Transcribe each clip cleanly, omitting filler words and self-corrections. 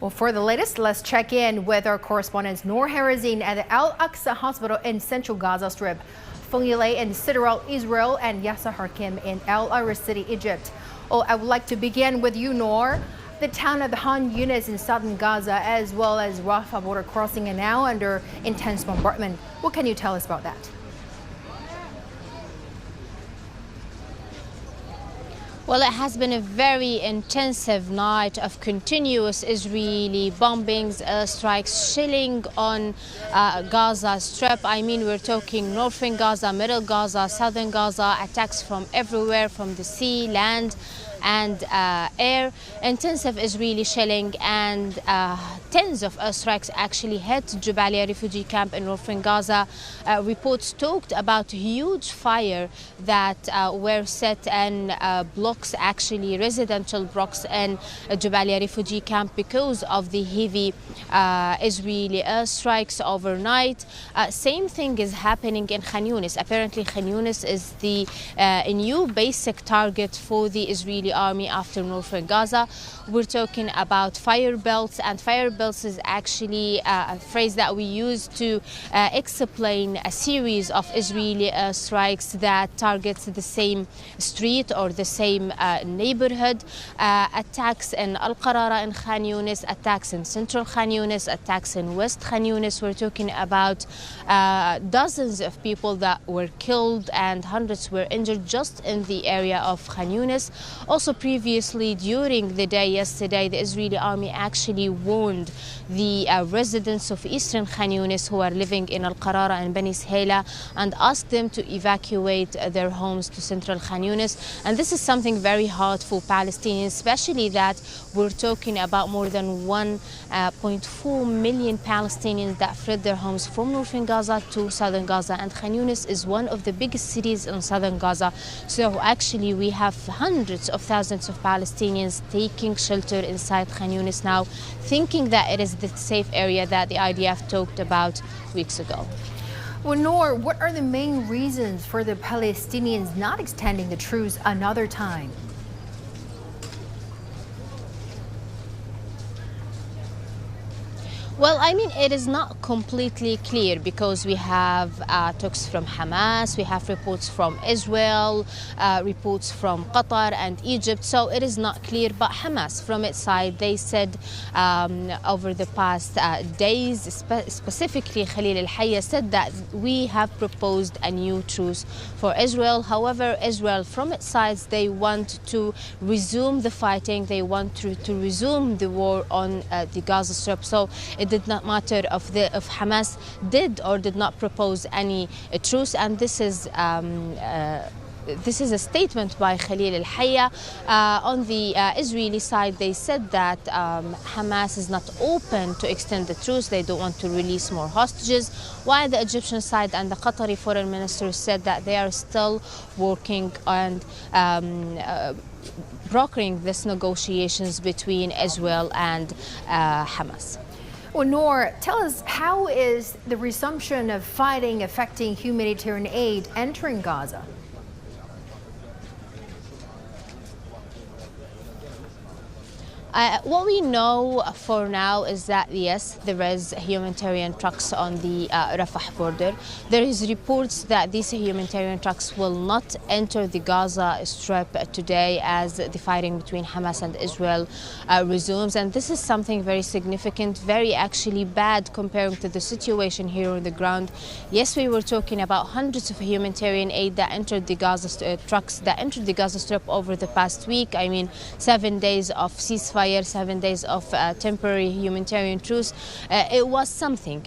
Well, for the latest, let's check in with our correspondents Noor Harazeen at the Al-Aqsa hospital in central Gaza Strip, Feng Yilei in Sderot, Israel, and Yasser Hakim in Arish city, Egypt. Oh, I would like to begin with you, Noor. The town of Khan Younis in southern Gaza, as well as Rafah border crossing, are now under intense bombardment. What can you tell us about that? Well, it has been a very intensive night of continuous Israeli bombings, strikes, shelling on Gaza Strip. I mean, we're talking northern Gaza, middle Gaza, southern Gaza, attacks from everywhere, from the sea, land, and air. Intensive Israeli shelling and tens of airstrikes actually hit Jabalia refugee camp in northern Gaza. Reports talked about huge fire that were set in blocks, actually residential blocks in Jabalia refugee camp because of the heavy Israeli airstrikes overnight. Same thing is happening in Khan Younis. Apparently Khan Younis is the new basic target for the Israeli army after northern Gaza. We're talking about fire belts, and fire belts is actually a phrase that we use to explain a series of Israeli strikes that targets the same street or the same neighborhood. Attacks in Al-Aqsa in Khan Younis, attacks in central Khan Younis, attacks in west Khan Younis. We're talking about dozens of people that were killed and hundreds were injured just in the area of Khan Younis. Also previously during the day yesterday, the Israeli army actually warned the residents of eastern Khan Younis who are living in Al-Aqsa and Bani Sahela and asked them to evacuate their homes to central Khan Younis. And this is something very hard for Palestinians, especially that we're talking about more than 1.4 million Palestinians that fled their homes from northern Gaza to southern Gaza. And Khan Younis is one of the biggest cities in southern Gaza. So actually we have hundreds of thousands of Palestinians taking shelter inside Khan Younis now, thinking that it is the safe area that the IDF talked about weeks ago. Well, Noor, what are the main reasons for the Palestinians not extending the truce another time? Well, I mean, it is not completely clear because we have talks from Hamas, we have reports from Israel, reports from Qatar and Egypt, so it is not clear. But Hamas, from its side, they said over the past days, specifically Khalil al-Hayya said that we have proposed a new truce for Israel. However, Israel, from its side, they want to resume the fighting, they want to resume the war on the Gaza Strip. So it did not matter if Hamas did or did not propose any truce, and this is a statement by Khalil al-Hayya. On the Israeli side, they said that Hamas is not open to extend the truce. They don't want to release more hostages, while the Egyptian side and the Qatari foreign minister said that they are still working on brokering these negotiations between Israel and Hamas. Well, Noor, tell us, how is the resumption of fighting affecting humanitarian aid entering Gaza? What we know for now is that, yes, there is humanitarian trucks on the Rafah border. There is reports that these humanitarian trucks will not enter the Gaza Strip today as the fighting between Hamas and Israel resumes. And this is something very significant, very actually bad comparing to the situation here on the ground. Yes, we were talking about hundreds of humanitarian aid that entered the Gaza trucks that entered the Gaza Strip over the past week. I mean, 7 days of ceasefire, 7 days of temporary humanitarian truce. It was something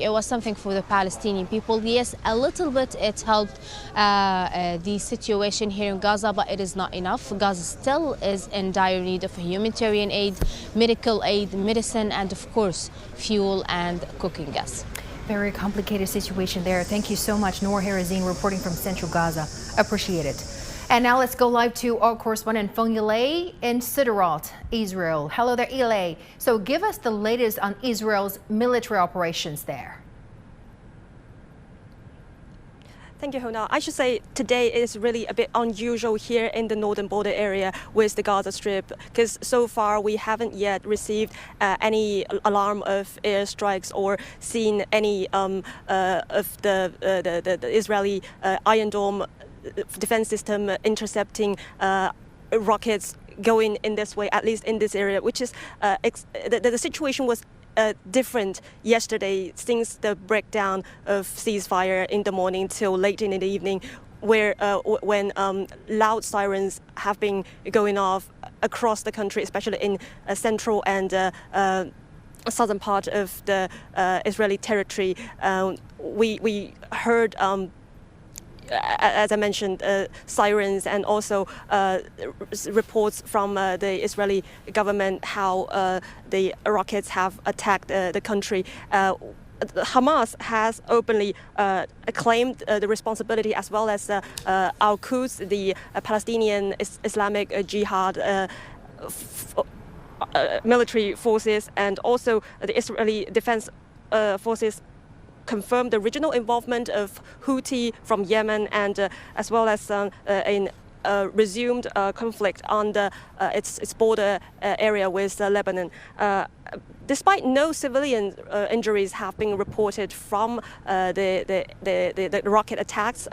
for the Palestinian people. Yes, a little bit it helped the situation here in Gaza, but it is not enough. Gaza still is in dire need of humanitarian aid, medical aid, medicine, and of course fuel and cooking gas. Very complicated situation there. Thank you so much, Noor Harazeen, reporting from central Gaza. Appreciate it. And now let's go live to our correspondent Feng Yilei in Sderot, Israel. Hello there, Yilei. So give us the latest on Israel's military operations there. Thank you, Hona. I should say today is really a bit unusual here in the northern border area with the Gaza Strip, because so far we haven't yet received any alarm of airstrikes or seen any of the Israeli Iron Dome defense system intercepting rockets going in this way, at least in this area, which is the situation was different yesterday since the breakdown of ceasefire in the morning till late in the evening, where when loud sirens have been going off across the country, especially in central and southern part of the Israeli territory. We heard as I mentioned, sirens and also reports from the Israeli government how the rockets have attacked the country. Hamas has openly claimed the responsibility, as well as Al-Quds, the Palestinian Islamic Jihad military forces, and also the Israeli Defense Forces confirmed the regional involvement of Houthi from Yemen, and as well as in resumed conflict on its border area with Lebanon. Despite no civilian injuries have been reported from the rocket attacks,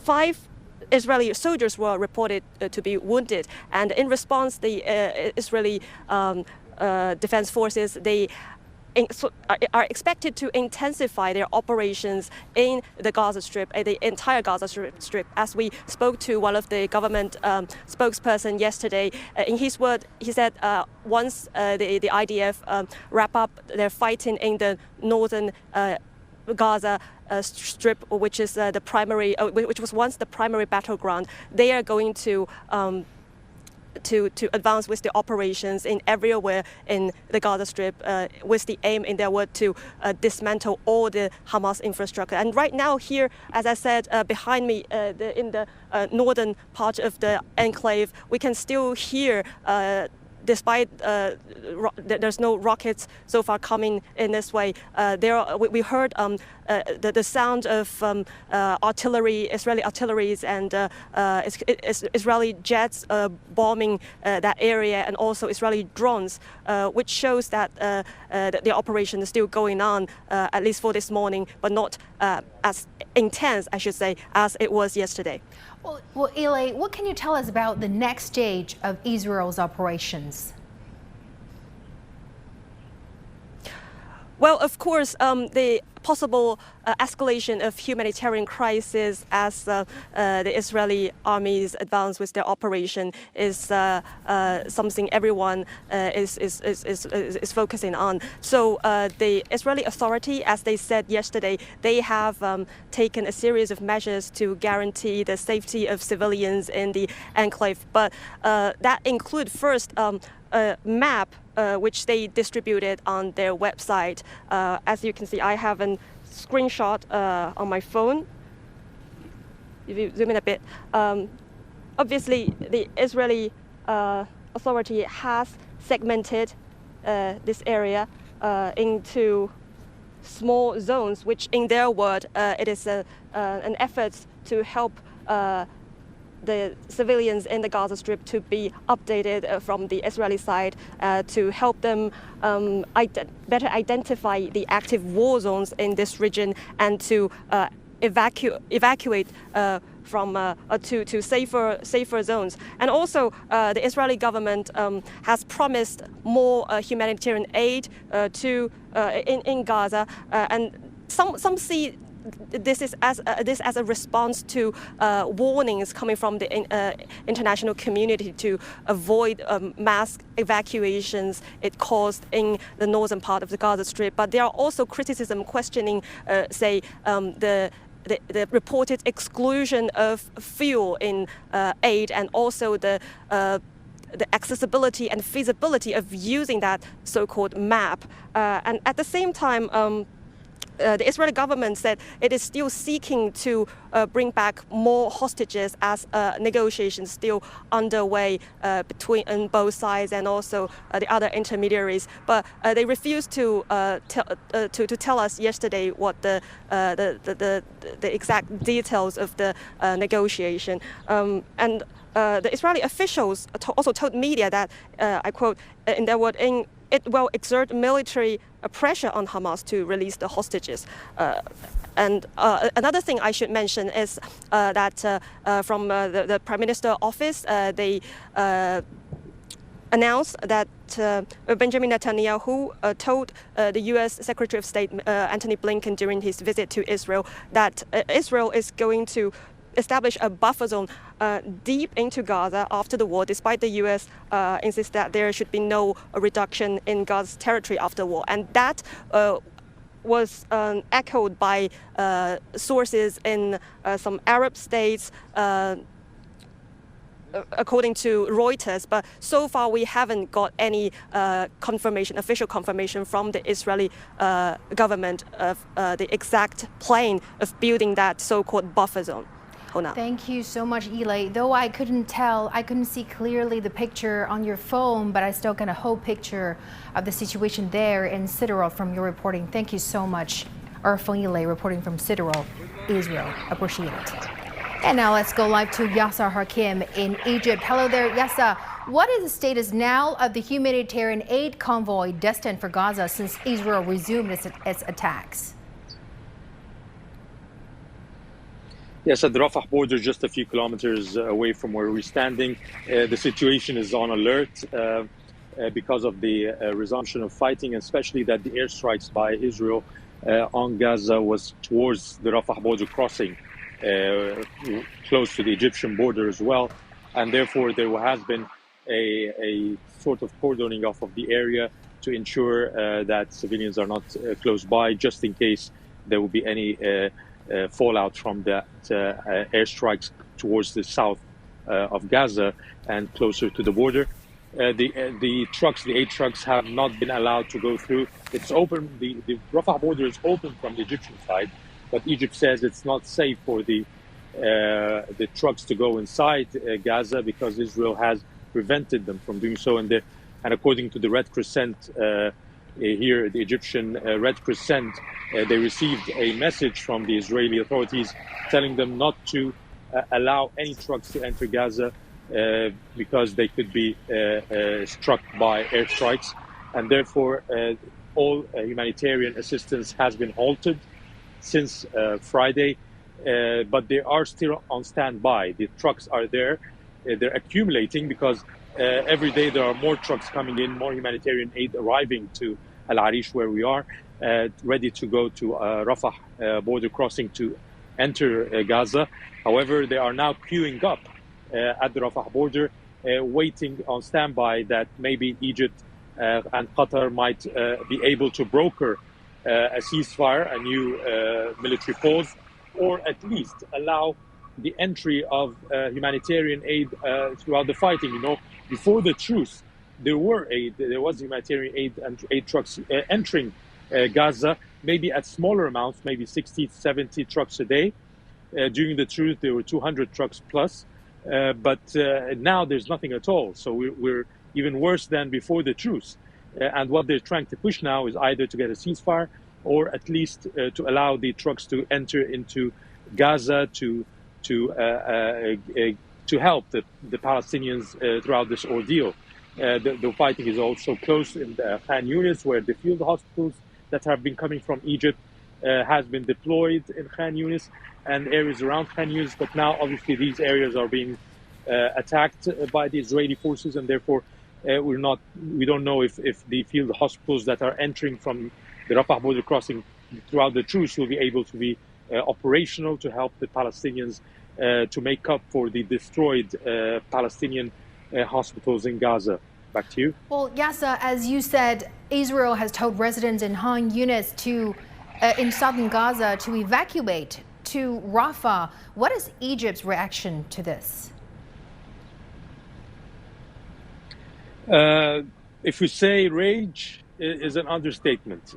5 Israeli soldiers were reported to be wounded, and in response, the Israeli Defense Forces, they are expected to intensify their operations in the Gaza Strip, the entire Gaza Strip. As we spoke to one of the government spokesperson yesterday, in his word, he said once the IDF wrap up their fighting in the northern Gaza Strip, which is the primary, which was once the primary battleground, they are going to advance with the operations in everywhere in the Gaza Strip, with the aim, in their word, to dismantle all the Hamas infrastructure. And right now here, as I said, behind me, in the northern part of the enclave, we can still hear, despite there's no rockets so far coming in this way, we heard the sound of artillery, Israeli artilleries, and Israeli jets bombing that area, and also Israeli drones, which shows that the operation is still going on, at least for this morning, but not as intense, I should say, as it was yesterday. Well, Yilei, what can you tell us about the next stage of Israel's operations? Well, of course, the possible escalation of humanitarian crisis as the Israeli armies advance with their operation is something everyone is focusing on. So the Israeli authority, as they said yesterday, they have taken a series of measures to guarantee the safety of civilians in the enclave. But that include first a map which they distributed on their website. As you can see, I have a screenshot on my phone. If you zoom in a bit, obviously the Israeli authority has segmented this area into small zones, which in their word, it is an effort to help the civilians in the Gaza Strip to be updated from the Israeli side, to help them better identify the active war zones in this region, and to evacuate from to safer zones. And also the Israeli government has promised more humanitarian aid in Gaza, and some see this as a response to warnings coming from the international community to avoid mass evacuations it caused in the northern part of the Gaza Strip. But there are also criticism questioning, the reported exclusion of fuel in aid, and also the accessibility and feasibility of using that so-called map. And at the same time, the Israeli government said it is still seeking to bring back more hostages as negotiations still underway between both sides and also the other intermediaries. But they refused to tell us yesterday what the exact details of the negotiation. And the Israeli officials also told media that, I quote, in their word, it will exert military pressure on Hamas to release the hostages. And another thing I should mention is that from the Prime Minister office, they announced that Benjamin Netanyahu told the U.S. Secretary of State Antony Blinken during his visit to Israel that Israel is going to establish a buffer zone deep into Gaza after the war, despite the U.S. Insists that there should be no reduction in Gaza's territory after the war. And that was echoed by sources in some Arab states, according to Reuters. But so far we haven't got any official confirmation from the Israeli government of the exact plan of building that so-called buffer zone. Thank you so much, Yilei. Though I couldn't see clearly the picture on your phone, but I still got a whole picture of the situation there in Sderot from your reporting. Thank you so much. Our Feng Yilei reporting from Sderot, Israel. Appreciate it. And now let's go live to Yasser Hakim in Egypt. Hello there, Yasser. What is the status now of the humanitarian aid convoy destined for Gaza since Israel resumed its attacks? Yes, at the Rafah border, just a few kilometers away from where we're standing, the situation is on alert because of the resumption of fighting, especially that the airstrikes by Israel on Gaza was towards the Rafah border crossing, close to the Egyptian border as well. And therefore, there has been a sort of cordoning off of the area to ensure that civilians are not close by, just in case there will be any fallout from that airstrikes towards the south of Gaza and closer to the border. The aid trucks have not been allowed to go through. It's open. The Rafah border is open from the Egyptian side, but Egypt says it's not safe for the trucks to go inside Gaza because Israel has prevented them from doing so. And according to the Red Crescent here, the Egyptian Red Crescent, they received a message from the Israeli authorities telling them not to allow any trucks to enter Gaza because they could be struck by airstrikes. And therefore, all humanitarian assistance has been halted since Friday, but they are still on standby. The trucks are there. They're accumulating because every day there are more trucks coming in, more humanitarian aid arriving to Arish, where we are, ready to go to Rafah border crossing to enter Gaza. However, they are now queuing up at the Rafah border, waiting on standby that maybe Egypt and Qatar might be able to broker a ceasefire, a new military pause, or at least allow the entry of humanitarian aid throughout the fighting. You know, before the truce, there was humanitarian aid and aid trucks entering Gaza, maybe at smaller amounts, maybe 60, 70 trucks a day. During the truce, there were 200 trucks plus, but now there's nothing at all. So we're even worse than before the truce. And what they're trying to push now is either to get a ceasefire or at least to allow the trucks to enter into Gaza to help the Palestinians throughout this ordeal. The fighting is also close in Khan Younis, where the field hospitals that have been coming from Egypt has been deployed in Khan Younis and areas around Khan Younis. But now, obviously, these areas are being attacked by the Israeli forces, and therefore we don't know if the field hospitals that are entering from the Rafah border crossing throughout the truce will be able to be operational to help the Palestinians to make up for the destroyed Palestinian hospitals in Gaza. Back to you. Well, Yasser, as you said, Israel has told residents in Khan Younis in southern Gaza to evacuate to Rafah. What is Egypt's reaction to this? If we say rage, is an understatement.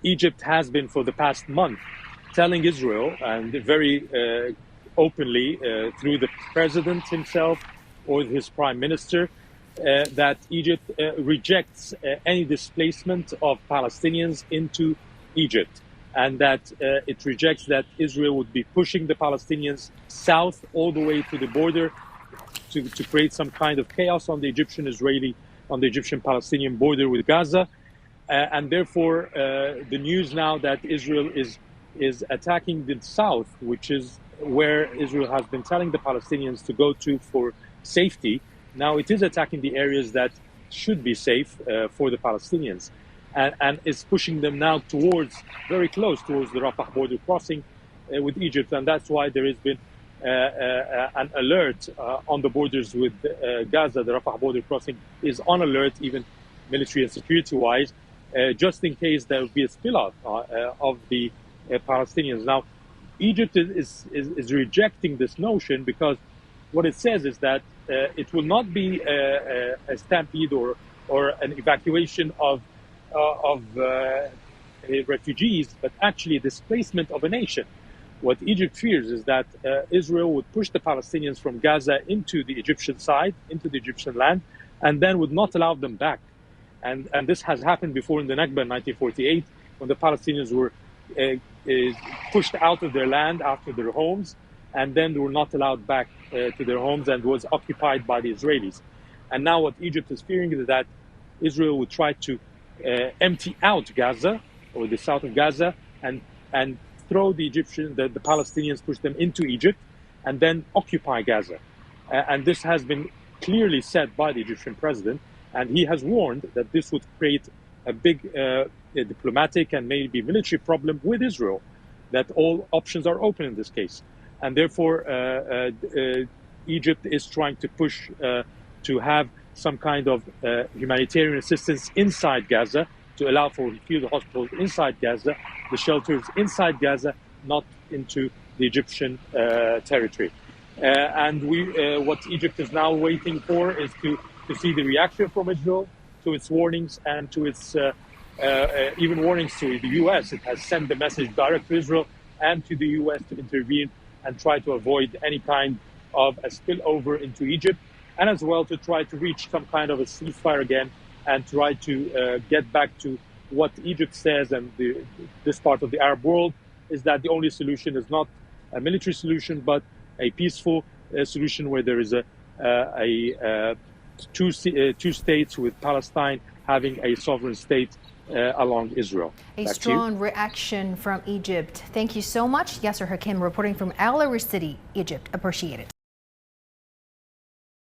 Egypt has been for the past month telling Israel, and very openly through the president himself or his prime minister, that Egypt rejects any displacement of Palestinians into Egypt, and that it rejects that Israel would be pushing the Palestinians south all the way to the border to create some kind of chaos on the Egyptian-Palestinian border with Gaza. And therefore, the news now that Israel is attacking the south, which is where Israel has been telling the Palestinians to go to for safety. Now it is attacking the areas that should be safe for the Palestinians, and is pushing them now very close towards the Rafah border crossing with Egypt. And that's why there has been an alert on the borders with Gaza. The Rafah border crossing is on alert, even military and security-wise, just in case there would be a spillout of the Palestinians. Now, Egypt is rejecting this notion because what it says is that it will not be a stampede or an evacuation of refugees, but actually displacement of a nation. What Egypt fears is that Israel would push the Palestinians from Gaza into the Egyptian side, into the Egyptian land, and then would not allow them back. And this has happened before in the Nakba in 1948, when the Palestinians were pushed out of their land, after their homes, and then they were not allowed back to their homes and was occupied by the Israelis. And now what Egypt is fearing is that Israel would try to empty out Gaza, or the south of Gaza, and throw the Palestinians, push them into Egypt, and then occupy Gaza. And this has been clearly said by the Egyptian president, and he has warned that this would create a big diplomatic and maybe military problem with Israel, that all options are open in this case. And therefore, Egypt is trying to push to have some kind of humanitarian assistance inside Gaza, to allow for field hospitals inside Gaza, the shelters inside Gaza, not into the Egyptian territory. And what Egypt is now waiting for is to see the reaction from Israel to its warnings and to its even warnings to the U.S. It has sent the message direct to Israel and to the U.S. to intervene and try to avoid any kind of a spillover into Egypt, and as well to try to reach some kind of a ceasefire again and try to get back to what Egypt says, and this part of the Arab world, is that the only solution is not a military solution, but a peaceful solution where there is two states, with Palestine having a sovereign state along Israel. A strong reaction from Egypt. Thank you so much, Yasser Hakim, reporting from Al-Arish City, Egypt. Appreciate it.